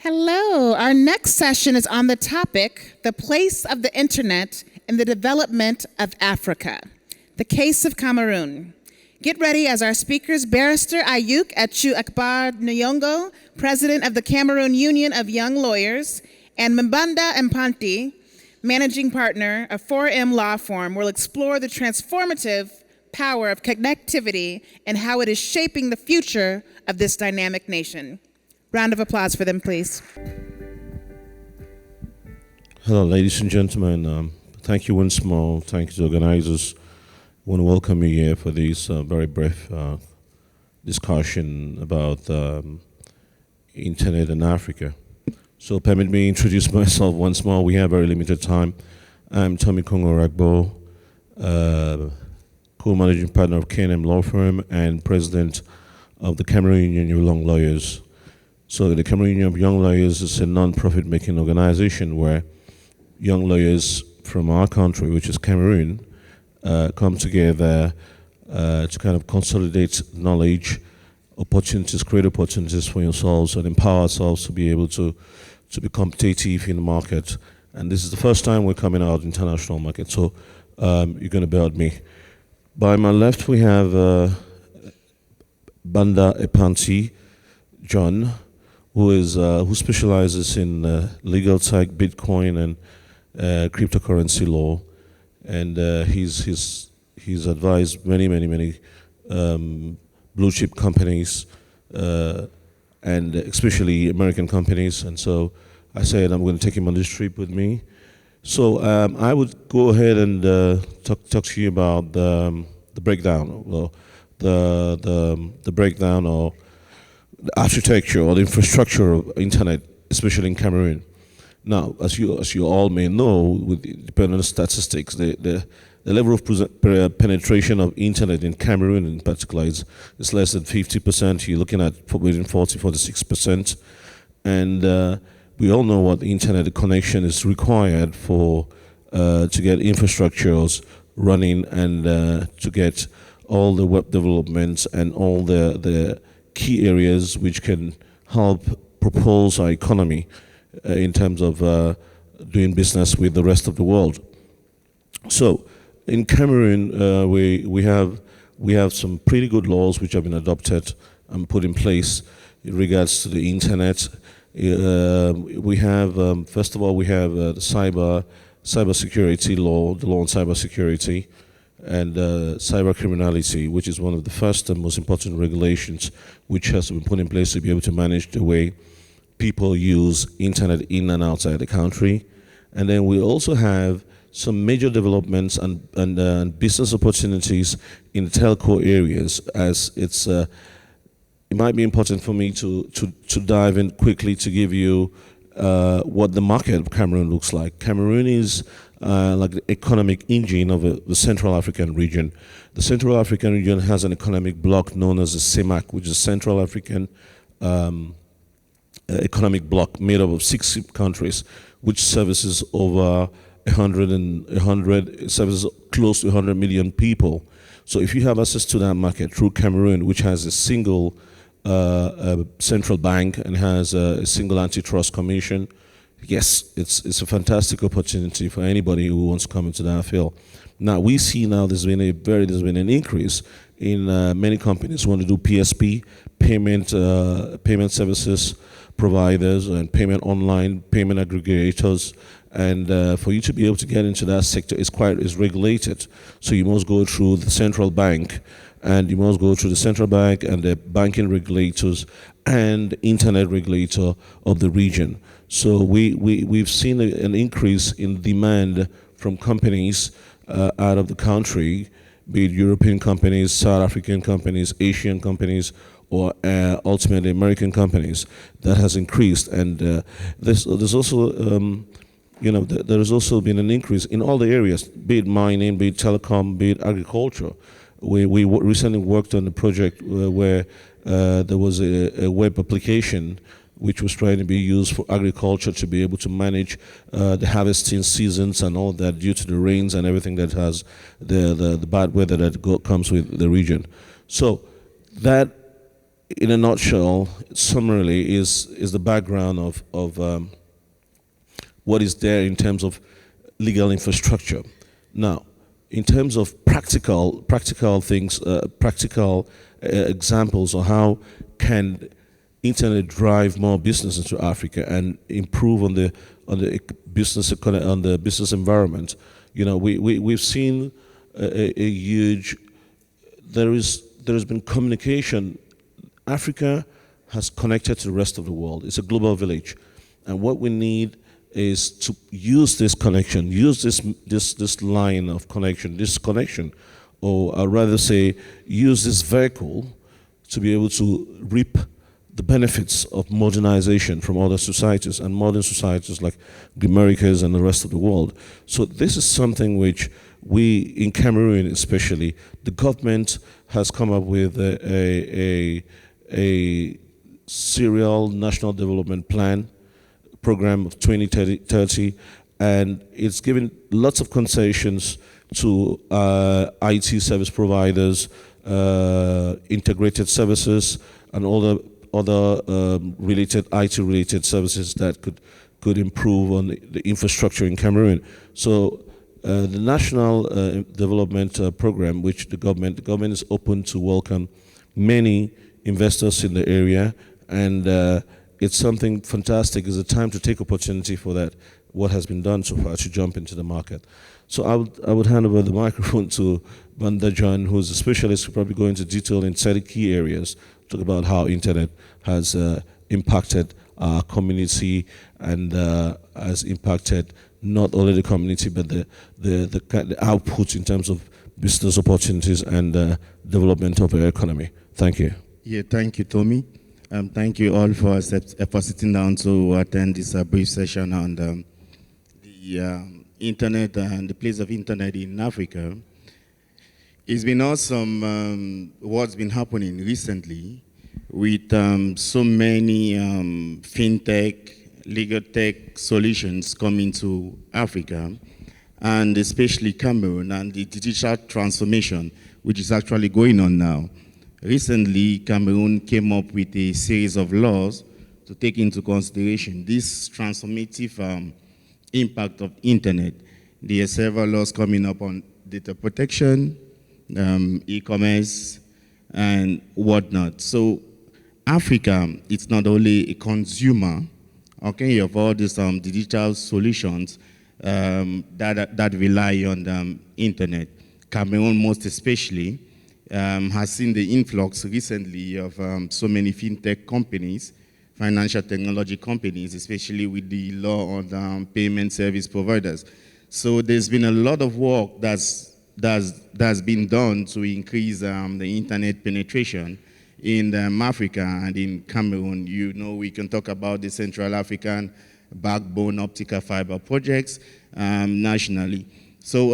Hello, our next session is on the topic, the place of the internet in the development of Africa, the case of Cameroon. Get ready as our speakers, Barrister Ayuk Etchu Nkongho, President of the Cameroon Union of Young Lawyers, and Mbanda Epanty, Managing Partner of 4M Law Firm, will explore the transformative power of connectivity and how it is shaping the future of this dynamic nation. Round of applause for them, please. Hello, ladies and gentlemen. Thank you once more. Thank you to the organizers. I want to welcome you here for this very brief discussion about internet in Africa. So permit me introduce myself once more. We have very limited time. I'm Nkongho Agbor, co-managing partner of K&M Law Firm and president of the Cameroon Union of Young Lawyers. So the Cameroon Union of Young Lawyers is a non-profit making organization where young lawyers from our country, which is Cameroon, come together to kind of consolidate knowledge, opportunities, create opportunities for yourselves and empower ourselves to be able to be competitive in the market. And this is the first time we're coming out international market, so you're going to bear with me. By my left, we have Mbanda Epanty, John, who specializes in legal tech, Bitcoin, and cryptocurrency law, and he's advised many blue chip companies, and especially American companies. And so I said I'm going to take him on this trip with me. So I would go ahead and talk to you about the breakdown, well, the breakdown or the architecture or the infrastructure of internet, especially in Cameroon. Now, as you all may know, depending on the statistics, the level of penetration of internet in Cameroon in particular is less than 50%. You're looking at within 46%. And we all know what the internet connection is required for to get infrastructures running and to get all the web developments and all the key areas which can help propose our economy in terms of doing business with the rest of the world. So in Cameroon, we have some pretty good laws which have been adopted and put in place in regards to the internet. We have first of all we have the cybersecurity law, the law on cybersecurity, and cyber criminality, which is one of the first and most important regulations which has been put in place to be able to manage the way people use internet in and outside the country. And then we also have some major developments and business opportunities in the telco areas, as it might be important for me to dive in quickly to give you what the market of Cameroon looks like. Cameroon is like the economic engine of the Central African region. The Central African region has an economic bloc known as the CEMAC, which is Central African economic bloc made up of 6 countries, which services over 100 services close to 100 million people. So if you have access to that market through Cameroon, which has a single central bank and has a single antitrust commission, yes, it's a fantastic opportunity for anybody who wants to come into that field. Now we see there's been an increase in many companies who want to do PSP, payment services providers, and payment online, payment aggregators. And for you to be able to get into that sector is regulated. So you must go through the central bank, and you must go through the central bank and the banking regulators and internet regulator of the region. So we've seen an increase in demand from companies out of the country, be it European companies, South African companies, Asian companies, or ultimately American companies. That has increased. And there's also there has also been an increase in all the areas, be it mining, be it telecom, be it agriculture. We recently worked on a project where there was a web application which was trying to be used for agriculture to be able to manage the harvesting seasons and all that due to the rains and everything that has the bad weather that comes with the region. So that in a nutshell, summarily, is the background of what is there in terms of legal infrastructure. Now, in terms of practical things, practical examples of how can internet drive more business into Africa and improve on the business environment. You know, we've seen a huge. There has been communication. Africa has connected to the rest of the world. It's a global village, and what we need is to use this connection, use this line of connection, this connection, or I'd rather say, use this vehicle to be able to reap the benefits of modernization from other societies and modern societies like the Americas and the rest of the world. So this is something which we, in Cameroon especially, the government has come up with a serial national development plan program of 2030, and it's given lots of concessions to IT service providers, integrated services, and all the other related IT-related services that could improve on the infrastructure in Cameroon. So the national development program, which the government is open to welcome many investors in the area, and it's something fantastic. It's a time to take opportunity for that, what has been done so far, to jump into the market. So I would hand over the microphone to Mbanda John, who's a specialist who probably go into detail in 30 key areas, talk about how internet has impacted our community and has impacted not only the community, but the output in terms of business opportunities and development of our economy. Thank you. Yeah, thank you, Tommy. Thank you all for sitting down to attend this brief session on the internet and the place of internet in Africa. It's been awesome what's been happening recently with so many fintech, legal tech solutions coming to Africa, and especially Cameroon and the digital transformation which is actually going on now. Recently, Cameroon came up with a series of laws to take into consideration this transformative impact of internet. There are several laws coming up on data protection, e-commerce, and whatnot. So Africa, it's not only a consumer, okay, of all these digital solutions that rely on the internet. Cameroon, most especially, has seen the influx recently of so many fintech companies, financial technology companies, especially with the law on payment service providers. So there's been a lot of work that's been done to increase the internet penetration in Africa and in Cameroon. You know, we can talk about the Central African backbone optical fiber projects nationally. So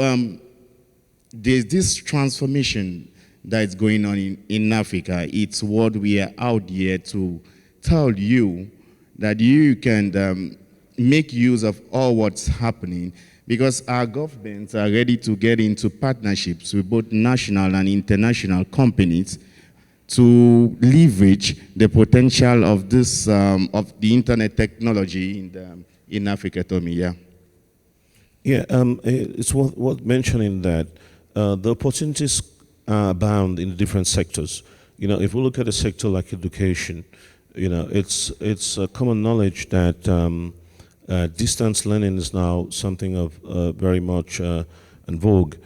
there's this transformation that's going on in Africa. It's what we are out here to tell you, that you can make use of all what's happening, because our governments are ready to get into partnerships with both national and international companies to leverage the potential of this of the internet technology in Africa, Tommy. Yeah. Yeah, it's worth mentioning that the opportunities abound in different sectors. You know, if we look at a sector like education, you know, it's common knowledge that distance learning is now something of very much in vogue.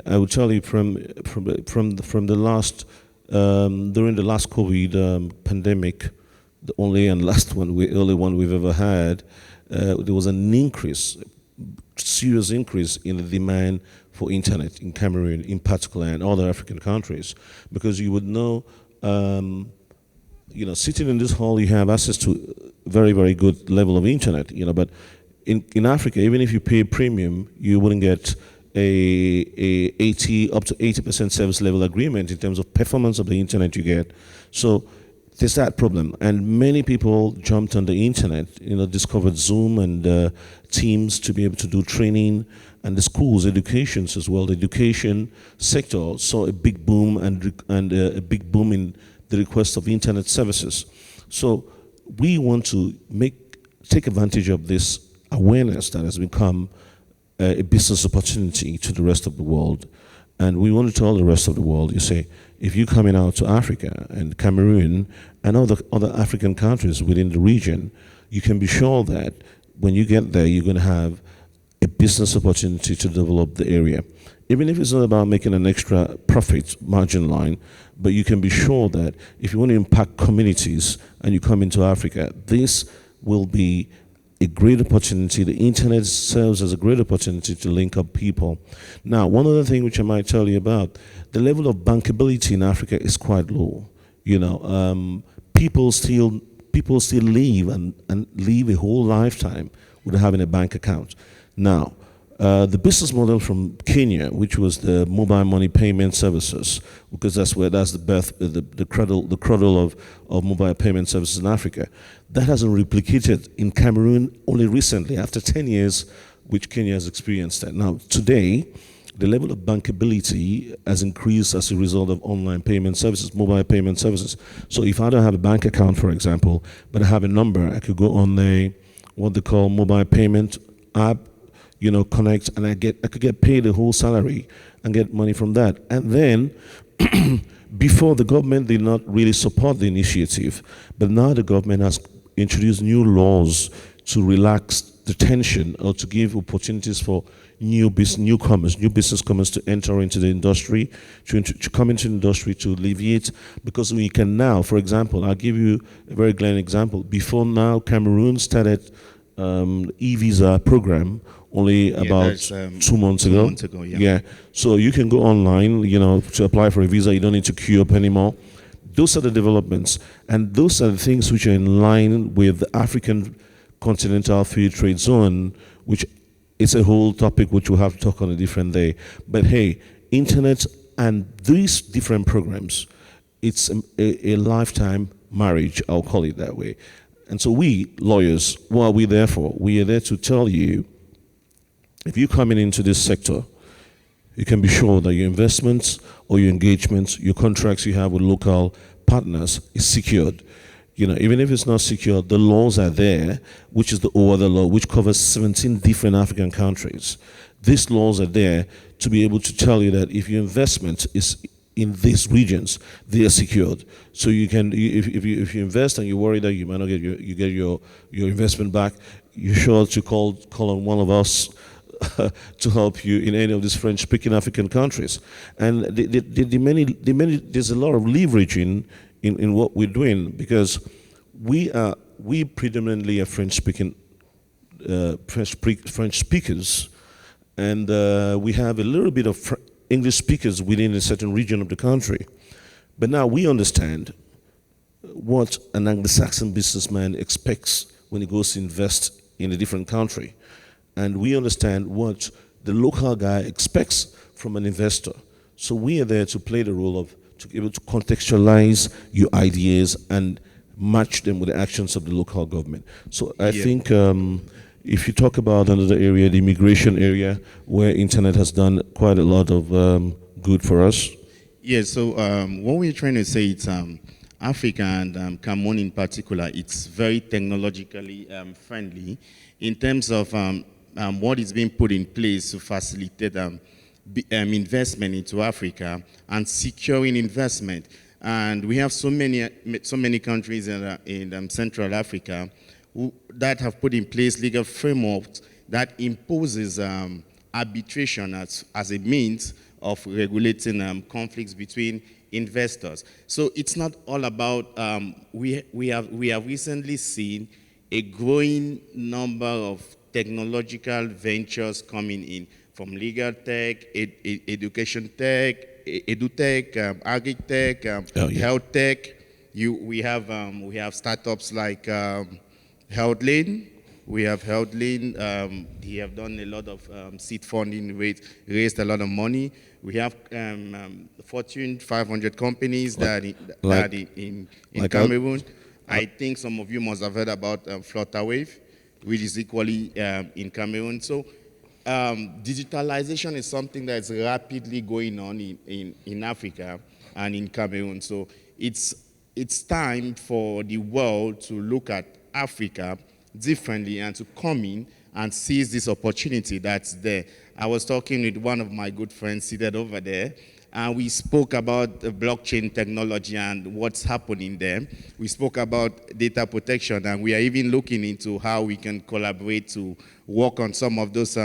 I would tell you from the last during the last COVID pandemic, the only one we've ever had, there was an increase, serious increase in the demand for internet in Cameroon in particular and other African countries, because you would know, you know, sitting in this hall, you have access to very, very good level of internet, you know, but in Africa, even if you pay a premium, you wouldn't get a 80 up to 80% service level agreement in terms of performance of the internet you get. So there's that problem, and many people jumped on the internet, you know, discovered Zoom and Teams to be able to do training, and the schools, educations as well. The education sector saw a big boom and a big boom in the request of internet services. So we want to take advantage of this awareness that has become a business opportunity to the rest of the world. And we want to tell the rest of the world, you say, if you're coming out to Africa and Cameroon and other African countries within the region, you can be sure that when you get there, you're going to have a business opportunity to develop the area. Even if it's not about making an extra profit margin line, but you can be sure that if you want to impact communities and you come into Africa, this will be a great opportunity. The internet serves as a great opportunity to link up people. Now, one other thing which I might tell you about, the level of bankability in Africa is quite low. You know, people still live and live a whole lifetime without having a bank account. Now, the business model from Kenya, which was the mobile money payment services, because that's the birth, the cradle of mobile payment services in Africa, that hasn't replicated in Cameroon only recently, after 10 years, which Kenya has experienced that. Now, today, the level of bankability has increased as a result of online payment services, mobile payment services. So if I don't have a bank account, for example, but I have a number, I could go on what they call mobile payment app, you know, connect, and I could get paid the whole salary and get money from that. And then, before, the government did not really support the initiative, but now the government has introduced new laws to relax the tension or to give opportunities for newcomers, new business comers to enter into the industry, to come into the industry, to alleviate, because we can now, for example, I'll give you a very glaring example. Before now, Cameroon started e-visa program only about 2 months ago. 2 months ago, yeah. Yeah. So you can go online, you know, to apply for a visa. You don't need to queue up anymore. Those are the developments, and those are the things which are in line with the African Continental Free Trade Zone, which is a whole topic which we'll have to talk on a different day. But hey, internet and these different programs, it's a lifetime marriage, I'll call it that way. And so we, lawyers, what are we there for? We are there to tell you, if you're coming into this sector, you can be sure that your investments or your engagements, your contracts you have with local partners is secured. You know, even if it's not secured, the laws are there, which is the OADA law, which covers 17 different African countries. These laws are there to be able to tell you that if your investment is in these regions, they are secured. So you can, if you invest and you worry that you might not get your investment back, you're sure to call on one of us to help you in any of these French-speaking African countries. And there's a lot of leverage in what we're doing, because we predominantly are French speakers, and we have a little bit of English speakers within a certain region of the country. But now we understand what an Anglo-Saxon businessman expects when he goes to invest in a different country. And we understand what the local guy expects from an investor. So we are there to play the role of, to be able to contextualize your ideas and match them with the actions of the local government. So I think if you talk about another area, the immigration area, where internet has done quite a lot of good for us. Yeah, so what we're trying to say is Africa and Cameroon in particular, it's very technologically friendly in terms of what is being put in place to facilitate investment into Africa and securing investment. And we have so many countries in Central Africa that have put in place legal frameworks that imposes arbitration as a means of regulating conflicts between investors. So it's not all about, we have recently seen a growing number of technological ventures coming in, from legal tech, education tech, edutech, agri-tech, health tech. We have startups like HealthLane. We have HealthLane. They have done a lot of seed funding, raised a lot of money. We have Fortune 500 companies that in Cameroon. I think some of you must have heard about Flutterwave, which is equally in Cameroon. So digitalization is something that's rapidly going on in Africa and in Cameroon. So it's it's time for the world to look at Africa differently and to come in and seize this opportunity that's there. I was talking with one of my good friends seated over there, and we spoke about the blockchain technology and what's happening there. We spoke about data protection, and we are even looking into how we can collaborate to work on some of those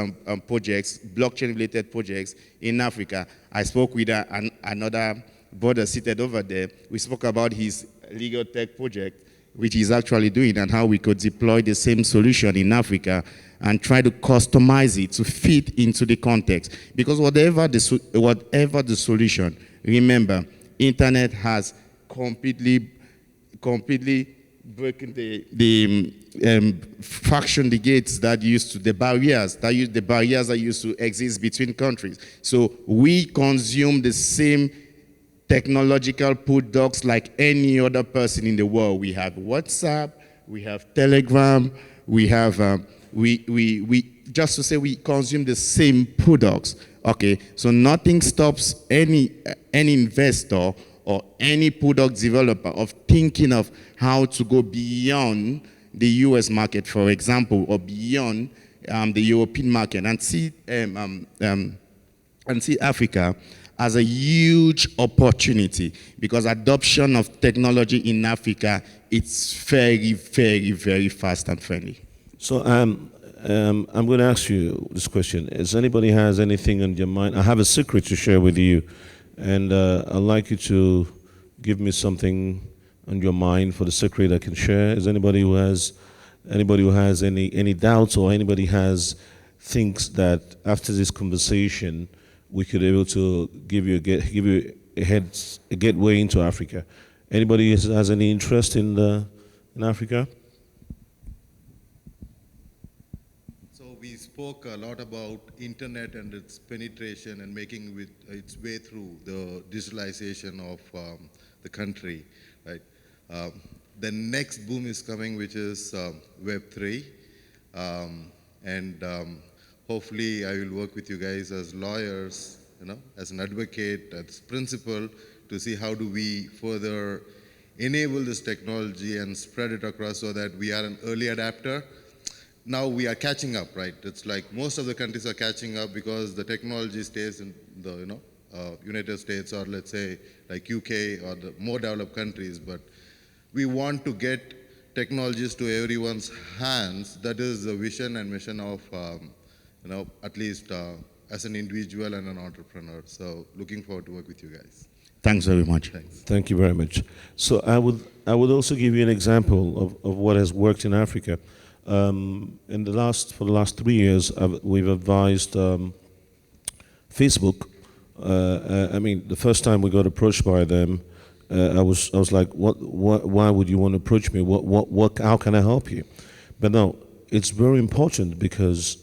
projects, blockchain-related projects in Africa. I spoke with another brother seated over there. We spoke about his legal tech project, which he's actually doing, and how we could deploy the same solution in Africa and try to customize it to fit into the context. Because whatever the solution, remember, internet has completely broken the fraction, the gates that used to, the barriers that used to exist between countries. So we consume the same technological products like any other person in the world. We have WhatsApp, we have Telegram, we have, just to say we consume the same products, okay? So nothing stops any investor or any product developer of thinking of how to go beyond the US market, for example, or beyond the European market and see Africa as a huge opportunity, because adoption of technology in Africa, it's very, very, very fast and friendly. So I'm going to ask you this question. Does anybody has anything on your mind? I have a secret to share with you, and I'd like you to give me something on your mind for the secret I can share. Is anybody who has any doubts, or anybody has thinks that after this conversation we could be able to give you a gateway into Africa? Anybody has any interest in Africa? So we spoke a lot about internet and its penetration and making its way through the digitalization of the country, right? The next boom is coming, which is Web3, and hopefully I will work with you guys as lawyers, as an advocate, as principal, to see how do we further enable this technology and spread it across so that we are an early adapter. Now we are catching up, right? It's like most of the countries are catching up because the technology stays in the United States, or let's say like UK or the more developed countries, but we want to get technologies to everyone's hands. That is the vision and mission of at least as an individual and an entrepreneur. So looking forward to work with you guys. Thanks very much. Thanks. Thank you very much. So I would also give you an example of what has worked in Africa. For the last 3 years, we've advised Facebook. The first time we got approached by them, I was like, why would you want to approach me? How can I help you? But no, it's very important, because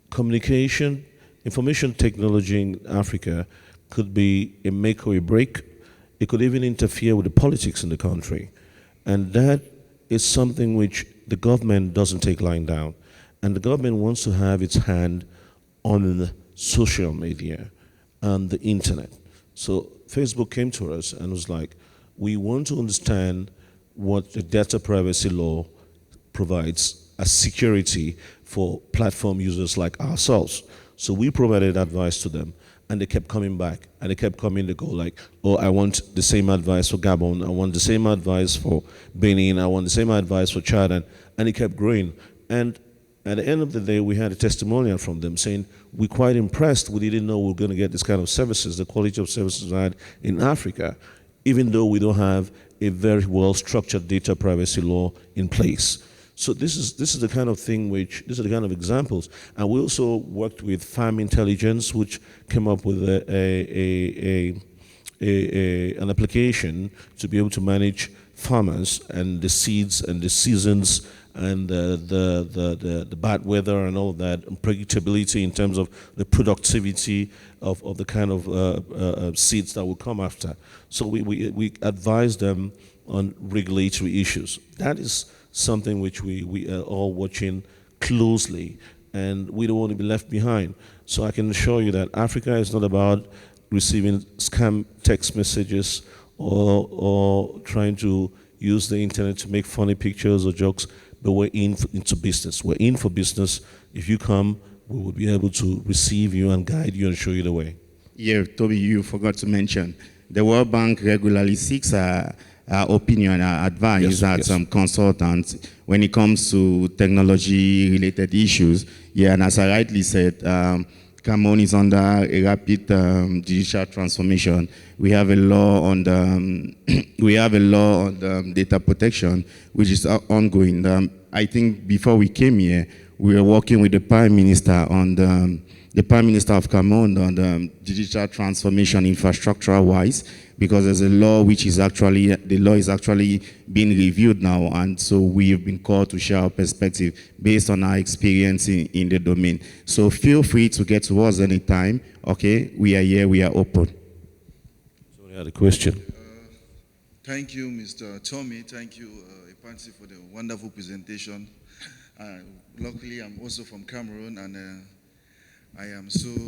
communication, information technology in Africa could be a make or a break. It could even interfere with the politics in the country. And that is something which the government doesn't take lying down. And the government wants to have its hand on social media and the internet. So Facebook came to us and was like, we want to understand what the data privacy law provides as security for platform users like ourselves. So we provided advice to them, and they kept coming back, and they kept coming to go like, oh, I want the same advice for Gabon, I want the same advice for Benin, I want the same advice for Chad, and it kept growing. And at the end of the day, we had a testimonial from them saying, we're quite impressed, we didn't know we were going to get this kind of services, the quality of services we had in Africa, even though we don't have a very well-structured data privacy law in place. So this is the kind of thing these are the kind of examples. And we also worked with Farm Intelligence, which came up with an application to be able to manage farmers and the seeds and the seasons and the bad weather and all of that, and predictability in terms of the productivity of the kind of seeds that will come after. So we advise them on regulatory issues. That is something which we are all watching closely, and we don't want to be left behind. So I can assure you that Africa is not about receiving scam text messages or trying to use the internet to make funny pictures or jokes, but we're into business. We're in for business. If you come, we will be able to receive you and guide you and show you the way. Yeah, Toby, you forgot to mention, the World Bank regularly seeks our opinion, our advice as consultants when it comes to technology-related issues. Yeah, and as I rightly said, Cameroon is under a rapid digital transformation. We have a law on data protection, which is ongoing. I think before we came here, we were working with the Prime Minister on the Prime Minister of Cameroon on the digital transformation infrastructure-wise, because there's a law which is actually, the law is actually being reviewed now, and so we've been called to share our perspective based on our experience in the domain. So feel free to get to us anytime, okay? We are here, we are open. So we had a question. Thank you, Mr. Tommy. Thank you, Epanty, for the wonderful presentation. Luckily, I'm also from Cameroon, and I am so... Actually,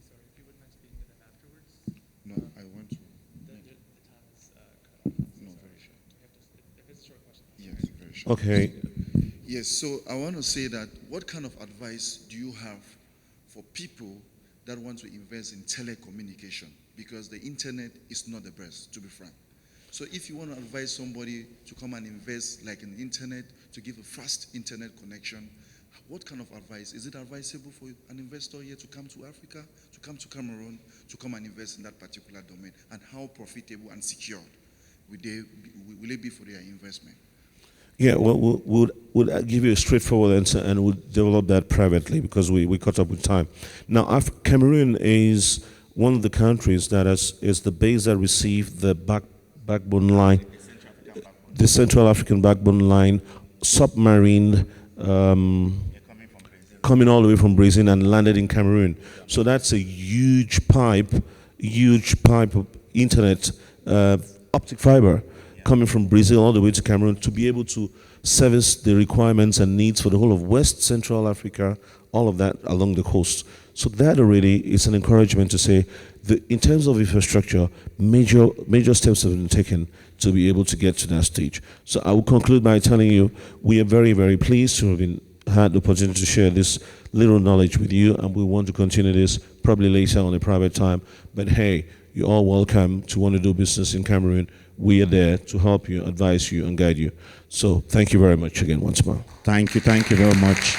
sorry, if you wouldn't mind speaking to them afterwards. No, I want to. The time is cut off. No, very short. If it's a short question. Yes, very short. Okay. Yes, so I want to say that what kind of advice do you have for people that want to invest in telecommunication? Because the internet is not the best, to be frank. So if you want to advise somebody to come and invest like in the internet, to give a fast internet connection, what kind of advice? Is it advisable for an investor here to come to Africa, to come to Cameroon, to come and invest in that particular domain? And how profitable and secured will it be for their investment? Yeah, well, we'll give you a straightforward answer, and we'll develop that privately because we caught up with time. Now, Cameroon is one of the countries that is the base that received the backbone line, the Central African backbone line, submarine, coming all the way from Brazil and landed in Cameroon. So that's a huge pipe of internet, optic fiber, coming from Brazil all the way to Cameroon to be able to service the requirements and needs for the whole of West Central Africa, all of that along the coast. So that already is an encouragement to say that in terms of infrastructure, major steps have been taken to be able to get to that stage. So I will conclude by telling you we are very, very pleased to have had the opportunity to share this little knowledge with you, and we want to continue this probably later on a private time. But hey, you're all welcome to want to do business in Cameroon. We are there to help you, advise you, and guide you. So thank you very much again once more. Thank you very much.